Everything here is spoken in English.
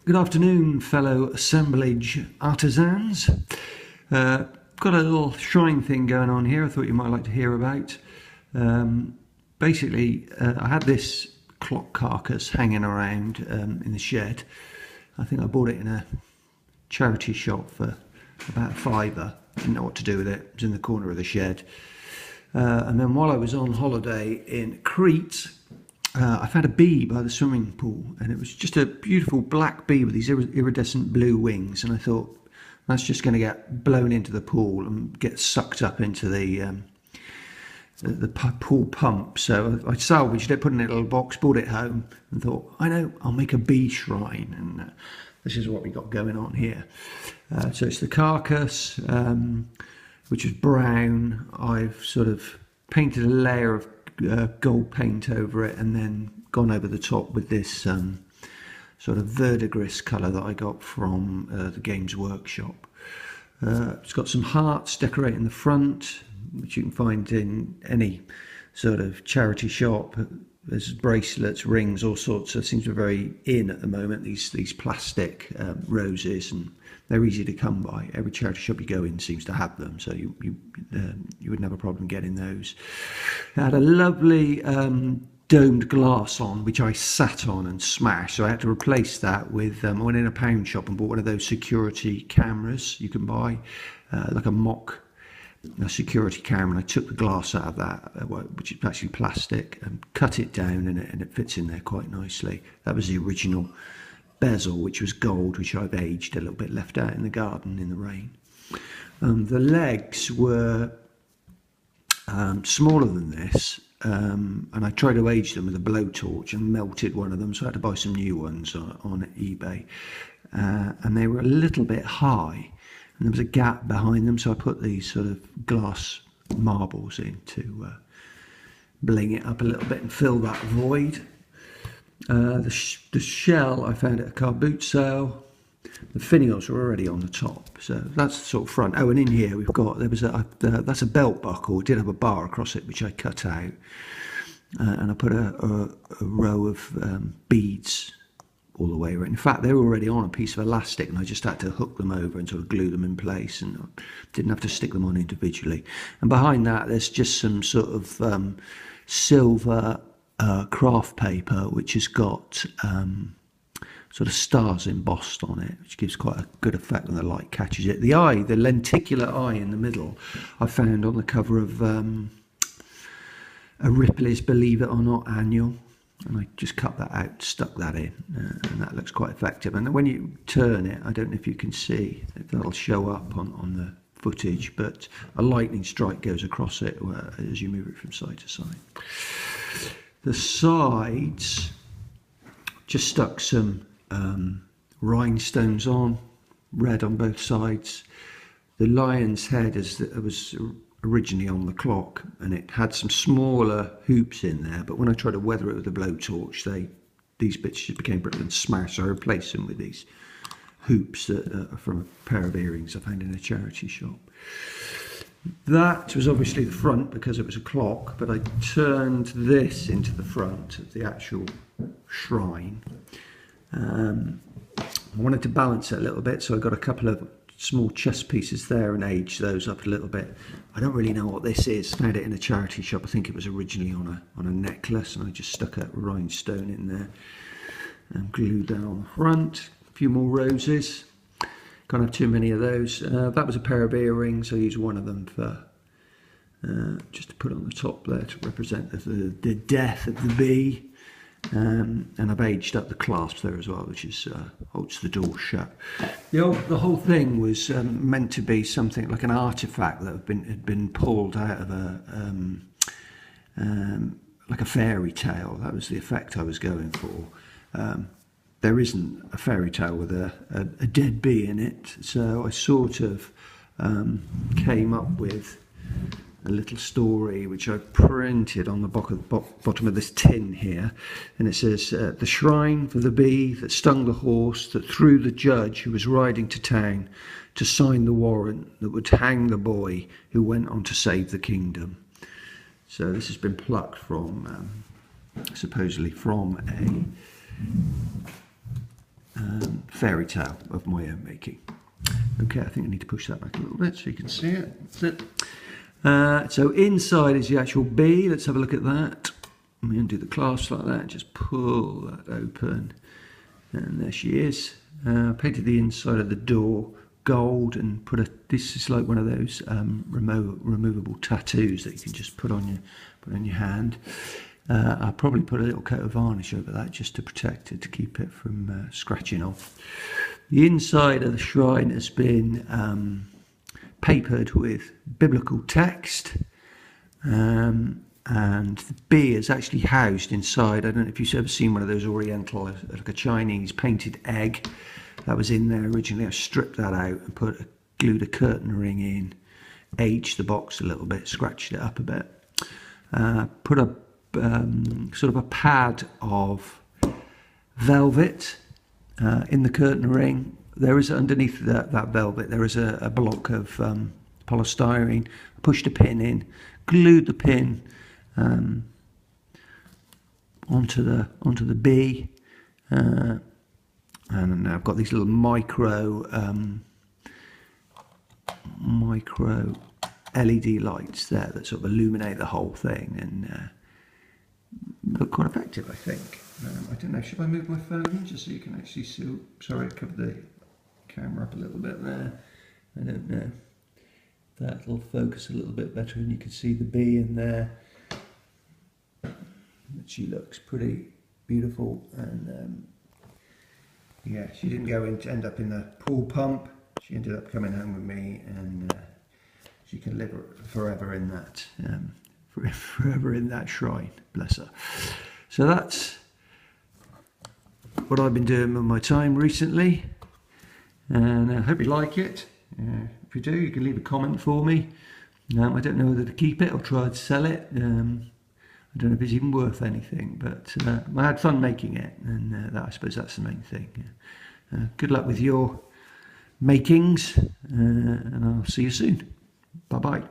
Good afternoon, fellow assemblage artisans. Got a little shrine thing going on here I thought you might like to hear about. Basically, I had this clock carcass hanging around in the shed. I think I bought it in a charity shop for about a fiver. Didn't know what to do with it. It was in the corner of the shed. And then while I was on holiday in Crete, I found a bee by the swimming pool, and it was just a beautiful black bee with these iridescent blue wings, and I thought that's just going to get blown into the pool and get sucked up into the pool pump. So I salvaged it, put it in a little box, brought it home, and thought, I know, I'll make a bee shrine, and this is what we got going on here. So it's the carcass, which is brown. I've sort of painted a layer of gold paint over it, and then gone over the top with this sort of verdigris colour that I got from the Games Workshop. It's got some hearts decorating the front, which you can find in any sort of charity shop. There's bracelets, rings, all sorts. It seems to be very in at the moment, these plastic roses, and they're easy to come by. Every charity shop you go in seems to have them, so you wouldn't have a problem getting those. It had a lovely domed glass on, which I sat on and smashed, so I had to replace that with, I went in a pound shop and bought one of those security cameras you can buy, like a mock security camera, and I took the glass out of that, which is actually plastic, and cut it down, and it fits in there quite nicely. That was the original bezel, which was gold, which I've aged a little bit, left out in the garden in the rain. The legs were smaller than this, and I tried to age them with a blowtorch and melted one of them, so I had to buy some new ones on eBay, and they were a little bit high, and there was a gap behind them, so I put these sort of glass marbles in to bling it up a little bit and fill that void. The shell I found at a car boot sale. The finials were already on the top, so that's the sort of front. Oh, and in here we've got, that's a belt buckle. It did have a bar across it, which I cut out, and I put a row of beads all the way around. In fact, they were already on a piece of elastic, and I just had to hook them over and sort of glue them in place, and I didn't have to stick them on individually. And behind that, there's just some sort of silver craft paper, which has got sort of stars embossed on it, which gives quite a good effect when the light catches it. The eye, the lenticular eye in the middle, I found on the cover of a Ripley's Believe It or Not annual, and I just cut that out, stuck that in, and that looks quite effective. And when you turn it, I don't know if you can see, that'll show up on the footage, but a lightning strike goes across it as you move it from side to side. The sides, just stuck some rhinestones on, red on both sides. The lion's head was originally on the clock, and it had some smaller hoops in there, but when I tried to weather it with a blowtorch, these bits just became brittle and smashed, so I replaced them with these hoops that are from a pair of earrings I found in a charity shop. That was obviously the front because it was a clock, but I turned this into the front of the actual shrine. I wanted to balance it a little bit, so I got a couple of small chess pieces there and aged those up a little bit. I don't really know what this is. Found it in a charity shop. I think it was originally on a necklace, and I just stuck a rhinestone in there and glued that on the front. A few more roses. Can't have too many of those. That was a pair of earrings. I used one of them for just to put on the top there to represent the death of the bee. And I've aged up the clasp there as well, which is holds the door shut. The whole thing was meant to be something like an artifact that had been pulled out of like a fairy tale. That was the effect I was going for. There isn't a fairy tale with a dead bee in it, so I sort of came up with a little story which I printed on the bottom of this tin here, and it says, the shrine for the bee that stung the horse that threw the judge who was riding to town to sign the warrant that would hang the boy who went on to save the kingdom. So this has been plucked from supposedly from a fairy tale of my own making. Okay, I think I need to push that back a little bit so you can see it. That's it. So inside is the actual bee. Let's have a look at that. I'm going to do the clasp like that, just pull that open, and there she is. Painted the inside of the door gold and this is like one of those removable tattoos that you can just put on your hand. I'll probably put a little coat of varnish over that just to protect it, to keep it from scratching off. The inside of the shrine has been papered with biblical text, and the bee is actually housed inside. I don't know if you've ever seen one of those oriental, like a Chinese painted egg that was in there originally. I stripped that out and glued a curtain ring in, aged the box a little bit, scratched it up a bit, put a sort of a pad of velvet in the curtain ring. There is underneath that velvet, there is a block of polystyrene. I pushed a pin in, glued the pin onto the bee, and I've got these little micro LED lights there that sort of illuminate the whole thing and look quite effective, I think. I don't know, should I move my phone in just so you can actually see? Sorry, I covered the camera up a little bit there. I don't know. That'll focus a little bit better and you can see the bee in there. She looks pretty beautiful, and yeah, she didn't end up in the pool pump. She ended up coming home with me, and she can live forever in that, forever in that shrine. Bless her. So that's what I've been doing with my time recently, and I hope you like it. If you do, you can leave a comment for me. I don't know whether to keep it or try to sell it. I don't know if it's even worth anything, but I had fun making it, and I suppose that's the main thing. Good luck with your makings, and I'll see you soon. Bye-bye.